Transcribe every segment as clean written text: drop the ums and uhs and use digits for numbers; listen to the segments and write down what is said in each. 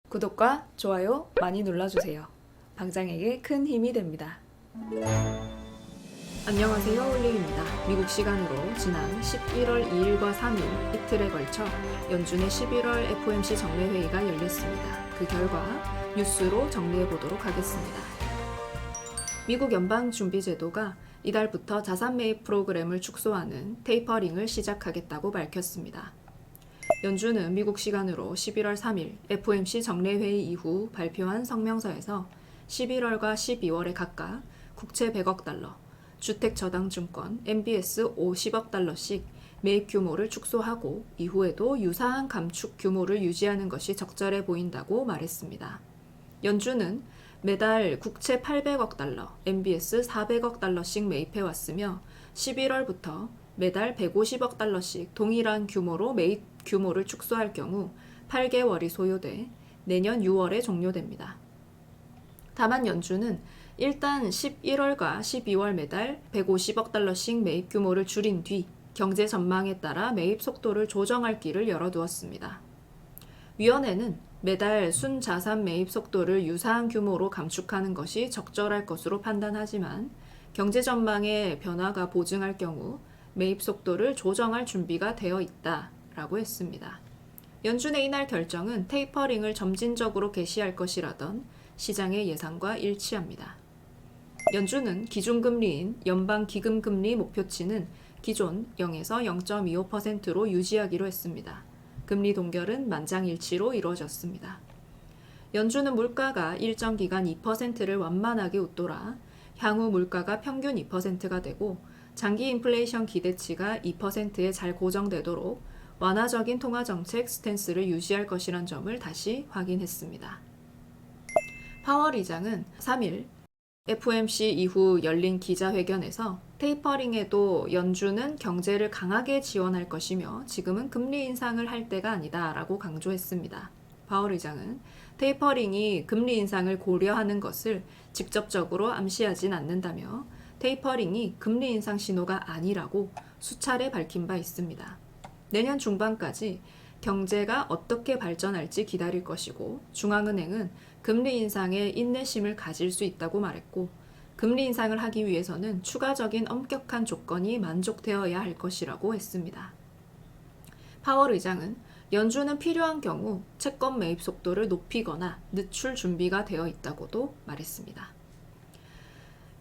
구독과 좋아요 많이 눌러주세요. 방장에게 큰 힘이 됩니다. 안녕하세요, 홀릭입니다. 미국 시간으로 지난 11월 2일과 3일 이틀에 걸쳐 연준의 11월 FOMC 정례회의가 열렸습니다. 그 결과 뉴스로 정리해 보도록 하겠습니다. 미국 연방준비제도가 이달부터 자산 매입 프로그램을 축소하는 테이퍼링을 시작하겠다고 밝혔습니다. 연준은 미국 시간으로 11월 3일 FOMC 정례회의 이후 발표한 성명서에서 11월과 12월에 각각 국채 100억 달러, 주택저당증권 MBS 50억 달러씩 매입 규모를 축소하고 이후에도 유사한 감축 규모를 유지하는 것이 적절해 보인다고 말했습니다. 연준은 매달 국채 800억 달러, MBS 400억 달러씩 매입해왔으며 11월부터 매달 150억 달러씩 동일한 규모로 매입 규모를 축소할 경우 8개월이 소요돼 내년 6월에 종료됩니다. 다만 연준은 일단 11월과 12월 매달 150억 달러씩 매입 규모를 줄인 뒤 경제 전망에 따라 매입 속도를 조정할 길을 열어두었습니다. 위원회는 매달 순자산 매입 속도를 유사한 규모로 감축하는 것이 적절할 것으로 판단하지만 경제 전망의 변화가 보증할 경우 매입 속도를 조정할 준비가 되어 있다라고 했습니다. 연준의 이날 결정은 테이퍼링을 점진적으로 개시할 것이라던 시장의 예상과 일치합니다. 연준은 기준금리인 연방기금금리 목표치는 기존 0에서 0.25%로 유지하기로 했습니다. 금리 동결은 만장일치로 이루어졌습니다. 연준은 물가가 일정 기간 2%를 완만하게 웃돌아 향후 물가가 평균 2%가 되고 장기 인플레이션 기대치가 2%에 잘 고정되도록 완화적인 통화정책 스탠스를 유지할 것이란 점을 다시 확인했습니다. 파월 의장은 3일 FOMC 이후 열린 기자회견에서 테이퍼링에도 연준은 경제를 강하게 지원할 것이며 지금은 금리 인상을 할 때가 아니다라고 강조했습니다. 파월 의장은 테이퍼링이 금리 인상을 고려하는 것을 직접적으로 암시하진 않는다며 테이퍼링이 금리 인상 신호가 아니라고 수차례 밝힌 바 있습니다. 내년 중반까지 경제가 어떻게 발전할지 기다릴 것이고 중앙은행은 금리 인상에 인내심을 가질 수 있다고 말했고 금리 인상을 하기 위해서는 추가적인 엄격한 조건이 만족되어야 할 것이라고 했습니다. 파월 의장은 연준은 필요한 경우 채권 매입 속도를 높이거나 늦출 준비가 되어 있다고도 말했습니다.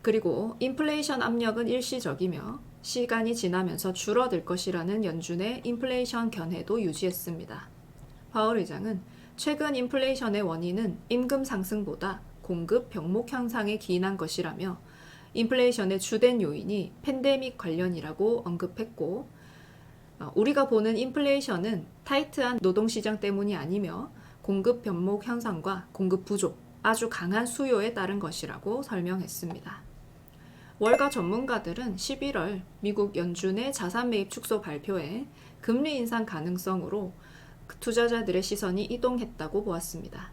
그리고 인플레이션 압력은 일시적이며 시간이 지나면서 줄어들 것이라는 연준의 인플레이션 견해도 유지했습니다. 파월 의장은 최근 인플레이션의 원인은 임금 상승보다 공급 병목 현상에 기인한 것이라며 인플레이션의 주된 요인이 팬데믹 관련이라고 언급했고 우리가 보는 인플레이션은 타이트한 노동시장 때문이 아니며 공급 병목 현상과 공급 부족, 아주 강한 수요에 따른 것이라고 설명했습니다. 월가 전문가들은 11월 미국 연준의 자산 매입 축소 발표에 금리 인상 가능성으로 투자자들의 시선이 이동했다고 보았습니다.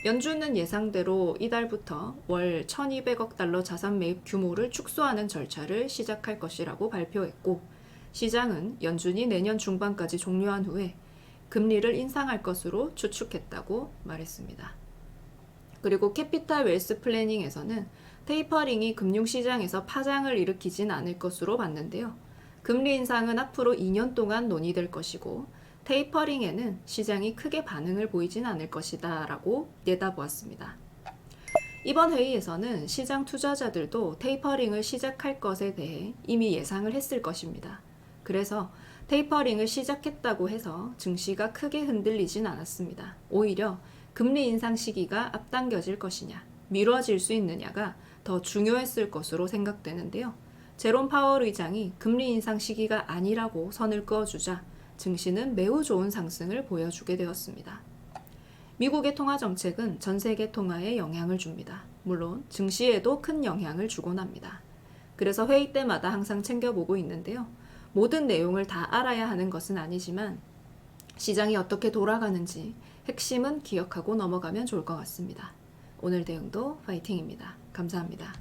연준은 예상대로 이달부터 월 1,200억 달러 자산 매입 규모를 축소하는 절차를 시작할 것이라고 발표했고 시장은 연준이 내년 중반까지 종료한 후에 금리를 인상할 것으로 추측했다고 말했습니다. 그리고 캐피탈 웰스 플래닝에서는 테이퍼링이 금융시장에서 파장을 일으키진 않을 것으로 봤는데요. 금리 인상은 앞으로 2년 동안 논의될 것이고 테이퍼링에는 시장이 크게 반응을 보이진 않을 것이다 라고 내다보았습니다. 이번 회의에서는 시장 투자자들도 테이퍼링을 시작할 것에 대해 이미 예상을 했을 것입니다. 그래서 테이퍼링을 시작했다고 해서 증시가 크게 흔들리진 않았습니다. 오히려 금리 인상 시기가 앞당겨질 것이냐, 미뤄질 수 있느냐가 더 중요했을 것으로 생각되는데요. 제롬 파월 의장이 금리 인상 시기가 아니라고 선을 그어주자 증시는 매우 좋은 상승을 보여주게 되었습니다. 미국의 통화 정책은 전 세계 통화에 영향을 줍니다. 물론 증시에도 큰 영향을 주곤 합니다. 그래서 회의 때마다 항상 챙겨보고 있는데요. 모든 내용을 다 알아야 하는 것은 아니지만 시장이 어떻게 돌아가는지 핵심은 기억하고 넘어가면 좋을 것 같습니다. 오늘 대응도 파이팅입니다. 감사합니다.